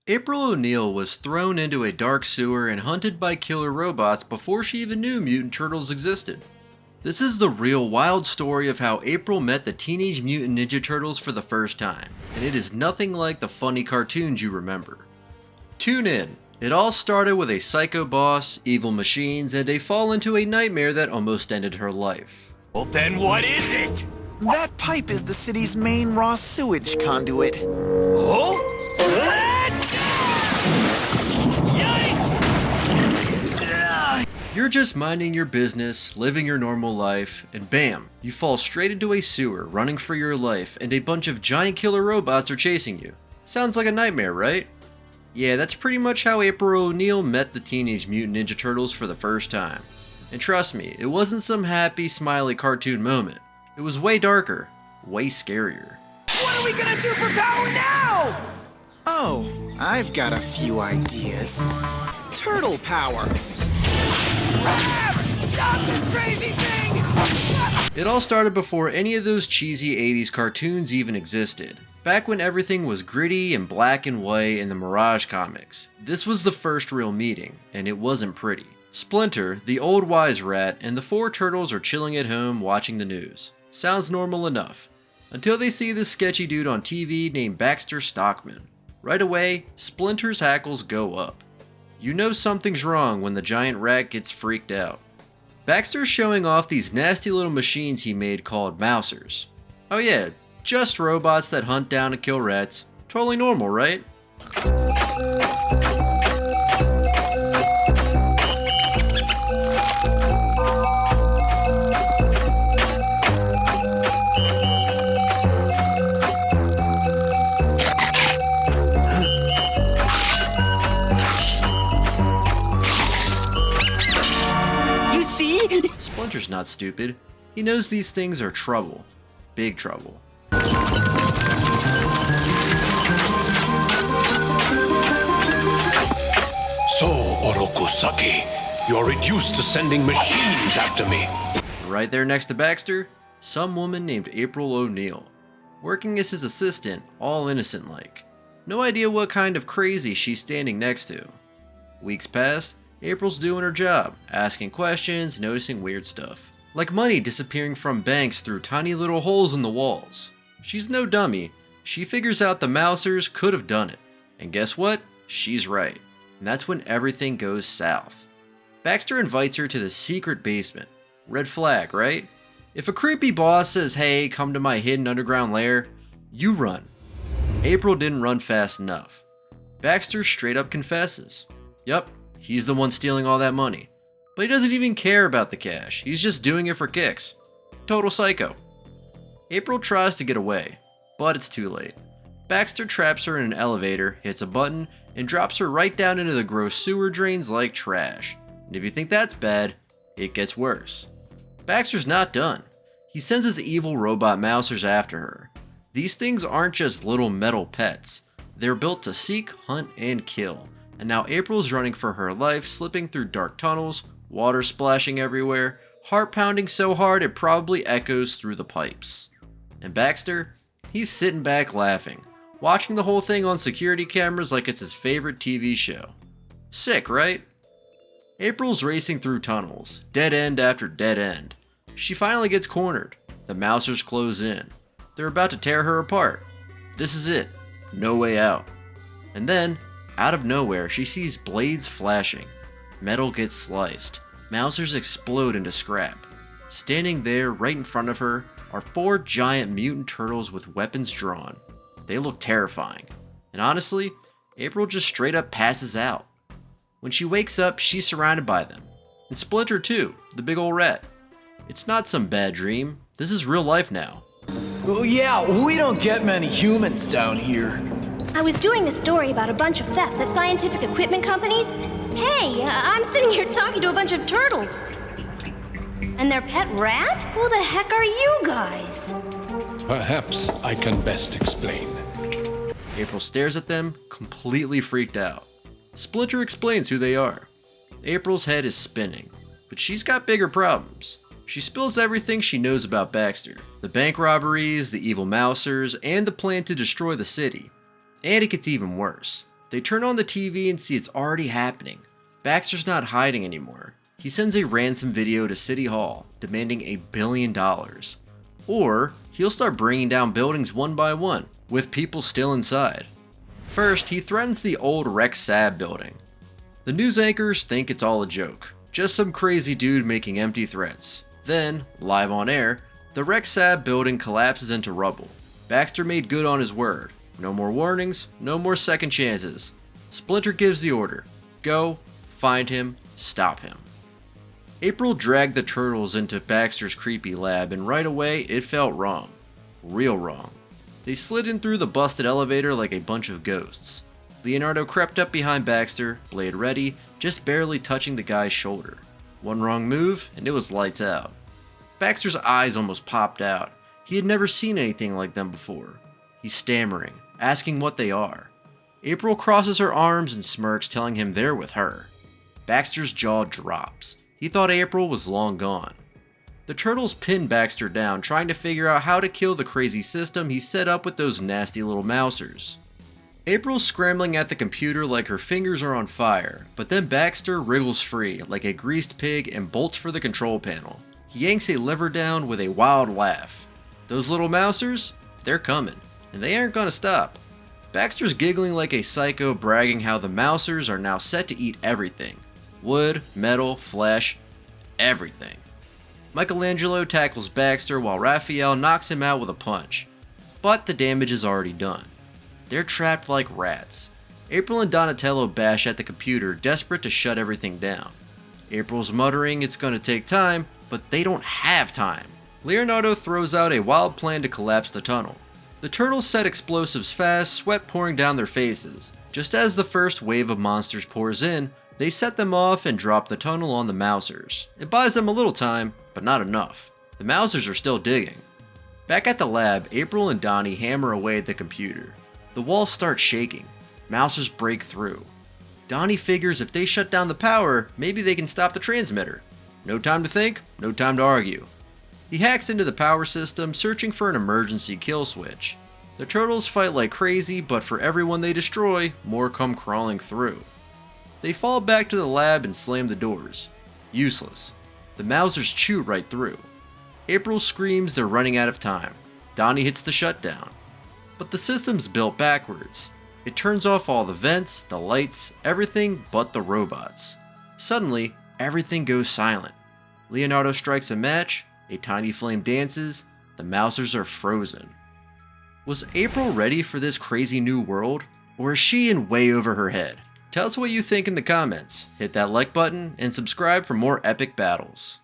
April O'Neil was thrown into a dark sewer and hunted by killer robots before she even knew mutant turtles existed. This is the real wild story of how April met the Teenage Mutant Ninja Turtles for the first time, and it is nothing like the funny cartoons you remember. Tune in. It all started with a psycho boss, evil machines, and a fall into a nightmare that almost ended her life. Well, then what is it? That pipe is the city's main raw sewage conduit. Oh? You're just minding your business, living your normal life, and bam, you fall straight into a sewer, running for your life, and a bunch of giant killer robots are chasing you. Sounds like a nightmare, right? Yeah, that's pretty much how April O'Neil met the Teenage Mutant Ninja Turtles for the first time. And trust me, it wasn't some happy, smiley cartoon moment. It was way darker, way scarier. What are we gonna do for power now? Oh, I've got a few ideas. Turtle power. Stop this crazy thing! It all started before any of those cheesy 80s cartoons even existed. Back when everything was gritty and black and white in the Mirage comics. This was the first real meeting, and it wasn't pretty. Splinter, the old wise rat, and the four turtles are chilling at home watching the news. Sounds normal enough. Until they see this sketchy dude on TV named Baxter Stockman. Right away, Splinter's hackles go up. You know something's wrong when the giant rat gets freaked out. Baxter's showing off these nasty little machines he made called mousers. Oh yeah, just robots that hunt down and kill rats. Totally normal, right? Splinter's not stupid. He knows these things are trouble. Big trouble. So, Orokusaki, you're reduced to sending machines after me. Right there next to Baxter, some woman named April O'Neil, working as his assistant, all innocent-like. No idea what kind of crazy she's standing next to. Weeks passed. April's doing her job, asking questions, noticing weird stuff. Like money disappearing from banks through tiny little holes in the walls. She's no dummy. She figures out the Mousers could have done it. And guess what? She's right. And that's when everything goes south. Baxter invites her to the secret basement. Red flag, right? If a creepy boss says, hey, come to my hidden underground lair, you run. April didn't run fast enough. Baxter straight up confesses. Yup. He's the one stealing all that money. But he doesn't even care about the cash. He's just doing it for kicks. Total psycho. April tries to get away, but it's too late. Baxter traps her in an elevator, hits a button, and drops her right down into the gross sewer drains like trash. And if you think that's bad, it gets worse. Baxter's not done. He sends his evil robot mousers after her. These things aren't just little metal pets. They're built to seek, hunt, and kill. And now April's running for her life, slipping through dark tunnels, water splashing everywhere, heart pounding so hard it probably echoes through the pipes. And Baxter? He's sitting back laughing, watching the whole thing on security cameras like it's his favorite TV show. Sick, right? April's racing through tunnels, dead end after dead end. She finally gets cornered. The Mousers close in. They're about to tear her apart. This is it. No way out. And then, out of nowhere, she sees blades flashing. Metal gets sliced. Mousers explode into scrap. Standing there right in front of her are four giant mutant turtles with weapons drawn. They look terrifying. And honestly, April just straight up passes out. When she wakes up, she's surrounded by them. And Splinter too, the big ol' rat. It's not some bad dream. This is real life now. Oh yeah, we don't get many humans down here. I was doing a story about a bunch of thefts at scientific equipment companies. Hey, I'm sitting here talking to a bunch of turtles. And their pet rat? Who the heck are you guys? Perhaps I can best explain. April stares at them, completely freaked out. Splinter explains who they are. April's head is spinning, but she's got bigger problems. She spills everything she knows about Baxter. The bank robberies, the evil Mousers, and the plan to destroy the city. And it gets even worse. They turn on the TV and see it's already happening. Baxter's not hiding anymore. He sends a ransom video to City Hall, demanding $1 billion. Or, he'll start bringing down buildings one by one, with people still inside. First, he threatens the old Rex Sab building. The news anchors think it's all a joke, just some crazy dude making empty threats. Then, live on air, the Rex Sab building collapses into rubble. Baxter made good on his word. No more warnings, no more second chances. Splinter gives the order. Go, find him, stop him. April dragged the turtles into Baxter's creepy lab, and right away it felt wrong. Real wrong. They slid in through the busted elevator like a bunch of ghosts. Leonardo crept up behind Baxter, blade ready, just barely touching the guy's shoulder. One wrong move, and it was lights out. Baxter's eyes almost popped out. He had never seen anything like them before. He's stammering, asking what they are. April crosses her arms and smirks, telling him they're with her. Baxter's jaw drops. He thought April was long gone. The turtles pin Baxter down, trying to figure out how to kill the crazy system he set up with those nasty little mousers. April's scrambling at the computer like her fingers are on fire, but then Baxter wriggles free like a greased pig and bolts for the control panel. He yanks a lever down with a wild laugh. Those little mousers? They're coming, and they aren't gonna stop. Baxter's giggling like a psycho, bragging how the mousers are now set to eat everything. Wood, metal, flesh, everything. Michelangelo tackles Baxter while Raphael knocks him out with a punch. But the damage is already done. They're trapped like rats. April and Donatello bash at the computer, desperate to shut everything down. April's muttering it's gonna take time, but they don't have time. Leonardo throws out a wild plan to collapse the tunnel. The turtles set explosives fast, sweat pouring down their faces. Just as the first wave of monsters pours in, they set them off and drop the tunnel on the mousers. It buys them a little time, but not enough. The mousers are still digging. Back at the lab, April and Donnie hammer away at the computer. The walls start shaking. Mousers break through. Donnie figures if they shut down the power, maybe they can stop the transmitter. No time to think, no time to argue. He hacks into the power system, searching for an emergency kill switch. The turtles fight like crazy, but for everyone they destroy, more come crawling through. They fall back to the lab and slam the doors. Useless. The mousers chew right through. April screams they're running out of time. Donnie hits the shutdown. But the system's built backwards. It turns off all the vents, the lights, everything but the robots. Suddenly, everything goes silent. Leonardo strikes a match, a tiny flame dances, the mousers are frozen. Was April ready for this crazy new world? Or is she in way over her head? Tell us what you think in the comments, hit that like button, and subscribe for more epic battles.